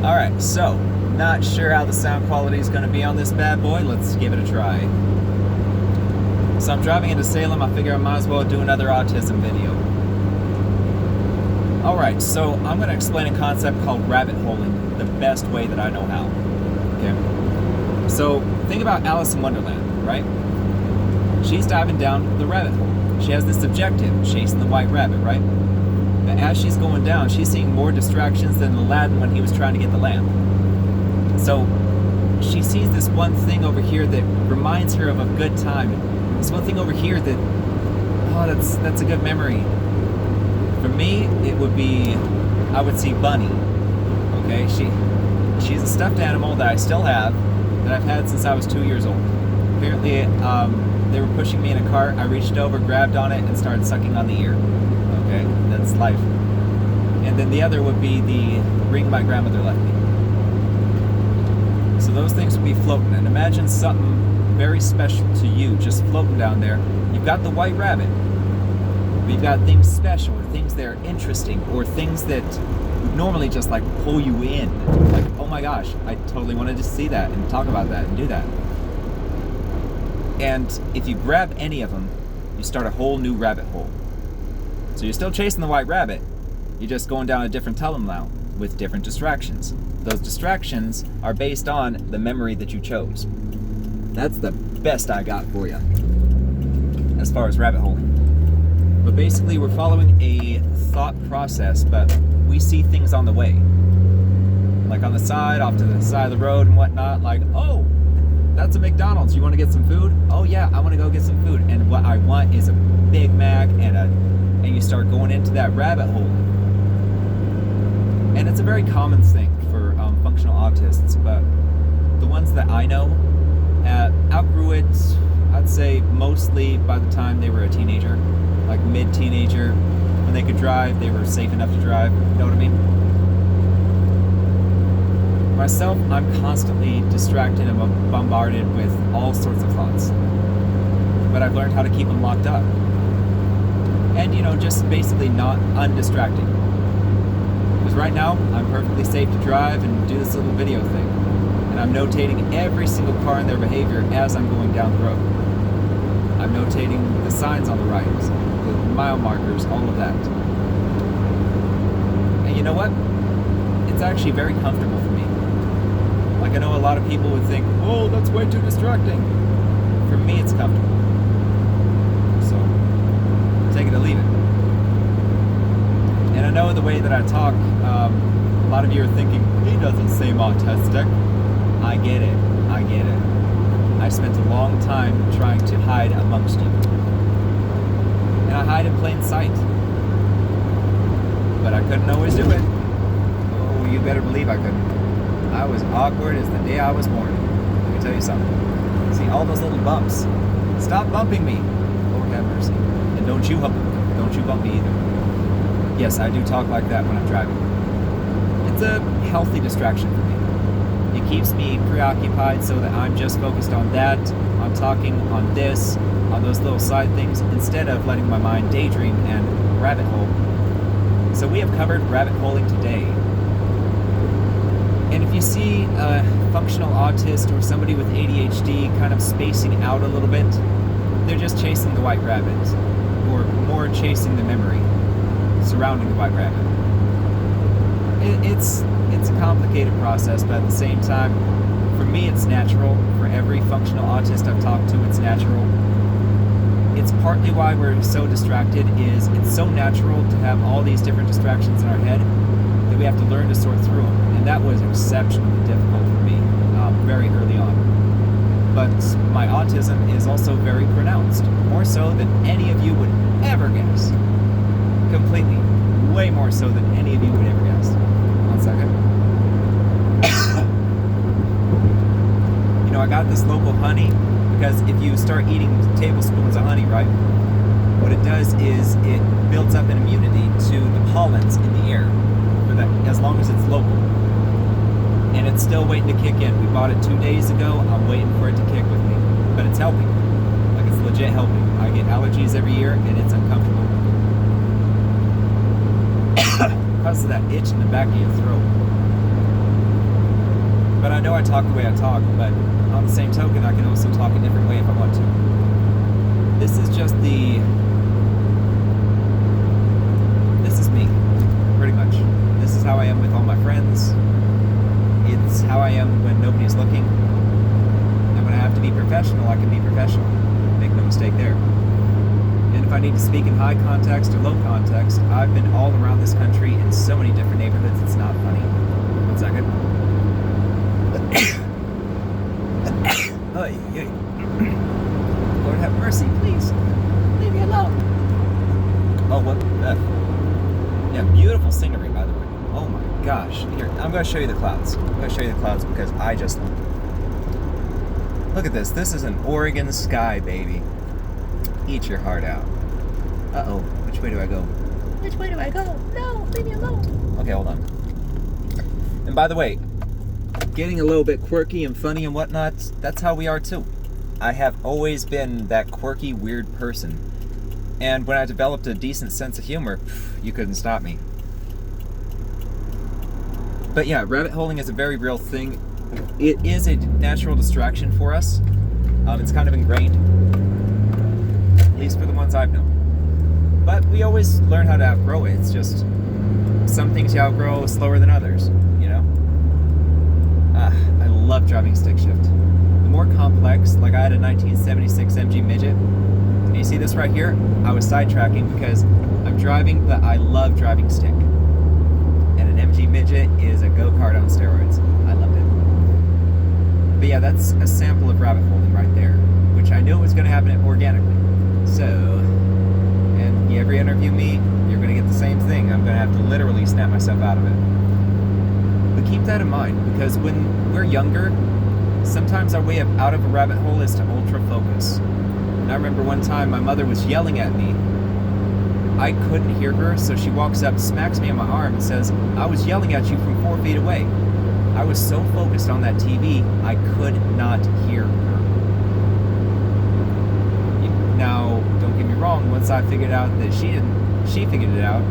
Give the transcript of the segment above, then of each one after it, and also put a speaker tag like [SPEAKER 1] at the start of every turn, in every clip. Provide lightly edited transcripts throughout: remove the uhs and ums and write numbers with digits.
[SPEAKER 1] Alright, so, not sure how the sound quality is going to be on this bad boy. Let's give it a try. So I'm driving into Salem. I figure I might as well do another autism video. Alright, so I'm going to explain a concept called rabbit holing the best way that I know how. Okay? So, think about Alice in Wonderland, right? She's diving down the rabbit hole. She has this objective, chasing the white rabbit, right? But as she's going down, she's seeing more distractions than Aladdin when he was trying to get the lamp. So she sees this one thing over here that reminds her of a good time. This one thing over here that, oh, that's a good memory. For me, it would be, I would see Bunny. Okay, she's a stuffed animal that I still have, that I've had since I was 2 years old. Apparently, they were pushing me in a cart. I reached over, grabbed on it, and started sucking on the ear. Okay, that's life. And then the other would be the ring my grandmother left me. So those things would be floating. And imagine something very special to you just floating down there. You've got the white rabbit. But you've got things special, or things that are interesting, or things that would normally just like pull you in. Like, oh my gosh, I totally wanted to see that and talk about that and do that. And if you grab any of them, you start a whole new rabbit hole. So you're still chasing the white rabbit, you're just going down a different tunnel now with different distractions. Those distractions are based on the memory that you chose. That's the best I got for you as far as rabbit holing. But basically we're following a thought process, but we see things on the way. Like on the side, off to the side of the road and whatnot, like, oh, that's a McDonald's, you want to get some food? Oh yeah, I want to go get some food. And what I want is a Big Mac and you start going into that rabbit hole. And it's a very common thing for functional autists, but the ones that I know outgrew it, I'd say mostly by the time they were a teenager, like mid-teenager. When they could drive, they were safe enough to drive, you know what I mean? Myself, I'm constantly distracted and bombarded with all sorts of thoughts. But I've learned how to keep them locked up. And, just basically not undistracting. Because right now, I'm perfectly safe to drive and do this little video thing. And I'm notating every single car and their behavior as I'm going down the road. I'm notating the signs on the right, the mile markers, all of that. And you know what? It's actually very comfortable for me. Like, I know a lot of people would think, oh, that's way too distracting. For me, it's comfortable. So, take it or leave it. And I know the way that I talk, a lot of you are thinking, he doesn't seem autistic. I get it. I spent a long time trying to hide amongst you. And I hide in plain sight. But I couldn't always do it. Oh, you better believe I couldn't. I was awkward as the day I was born. Let me tell you something. See, all those little bumps. Stop bumping me. Lord have mercy. And don't you bump me either. Yes, I do talk like that when I'm driving. It's a healthy distraction for me. It keeps me preoccupied so that I'm just focused on that. I'm talking on this, on those little side things, instead of letting my mind daydream and rabbit hole. So we have covered rabbit holing today. And if you see a functional autist or somebody with ADHD kind of spacing out a little bit, they're just chasing the white rabbit, or more chasing the memory surrounding the white rabbit. It's a complicated process, but at the same time, for me it's natural. For every functional autist I've talked to, it's natural. It's partly why we're so distracted, is it's so natural to have all these different distractions in our head that we have to learn to sort through them. And that was exceptionally difficult for me very early on. But my autism is also very pronounced, more so than any of you would ever guess. Completely. Way more so than any of you would ever guess. 1 second. I got this local honey because if you start eating tablespoons of honey, right, what it does is it builds up an immunity to the pollens in the air for that, as long as it's local. And it's still waiting to kick in. We bought it 2 days ago. I'm waiting for it to kick with me. But it's helping. Like, it's legit helping. I get allergies every year and it's uncomfortable. Because of that itch in the back of your throat. I know I talk the way I talk, but on the same token, I can also talk a different way if I want to. This is just this is me, pretty much. This is how I am with all my friends. It's how I am when nobody's looking. And when I have to be professional, I can be professional. Make no mistake there. And if I need to speak in high context or low context, I've been all around this country in so many different neighborhoods, it's not funny. 1 second. Oy, oy. Lord have mercy, please. Leave me alone. Oh, what? Yeah, beautiful scenery, by the way. Oh my gosh. Here, I'm going to show you the clouds. I'm going to show you the clouds because I just... Look at this. This is an Oregon sky, baby. Eat your heart out. Uh-oh. Which way do I go? Which way do I go? No, leave me alone. Okay, hold on. And by the way, getting a little bit quirky and funny and whatnot, that's how we are too. I have always been that quirky, weird person. And when I developed a decent sense of humor, you couldn't stop me. But yeah, rabbit holing is a very real thing. It is a natural distraction for us. It's kind of ingrained. At least for the ones I've known. But we always learn how to outgrow it. It's just some things you outgrow slower than others, you know? I love driving stick shift. The more complex, like I had a 1976 MG Midget. And you see this right here? I was sidetracking because I'm driving, but I love driving stick. And an MG Midget is a go-kart on steroids. I loved it. But yeah, that's a sample of rabbit holing right there, which I knew was going to happen organically. So, and you ever interview me, you're going to get the same thing. I'm going to have to literally snap myself out of it. But keep that in mind, because when we're younger, sometimes our way out of a rabbit hole is to ultra focus. And I remember one time my mother was yelling at me. I couldn't hear her, so she walks up, smacks me on my arm, and says, "I was yelling at you from 4 feet away." I was so focused on that TV, I could not hear her. Now, don't get me wrong, once I figured out that she figured it out,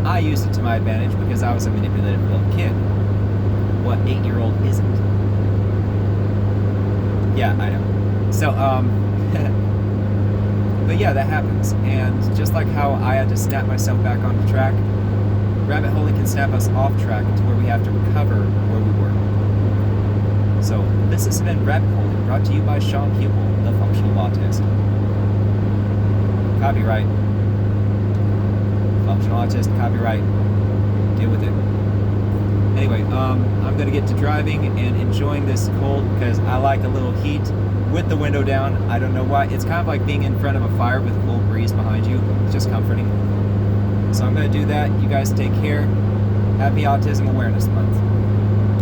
[SPEAKER 1] I used it to my advantage because I was a manipulative little kid. What 8-year-old isn't? Yeah, I know. So, but yeah, that happens. And just like how I had to snap myself back onto track, rabbit holing can snap us off track to where we have to recover where we were. So, this has been Rabbit Holing, brought to you by Sean Pupil, the functional autist. Copyright. Functional autist, copyright. Deal with it. Anyway, I'm going to get to driving and enjoying this cold because I like a little heat with the window down. I don't know why. It's kind of like being in front of a fire with a cool breeze behind you. It's just comforting. So I'm going to do that. You guys take care. Happy Autism Awareness Month.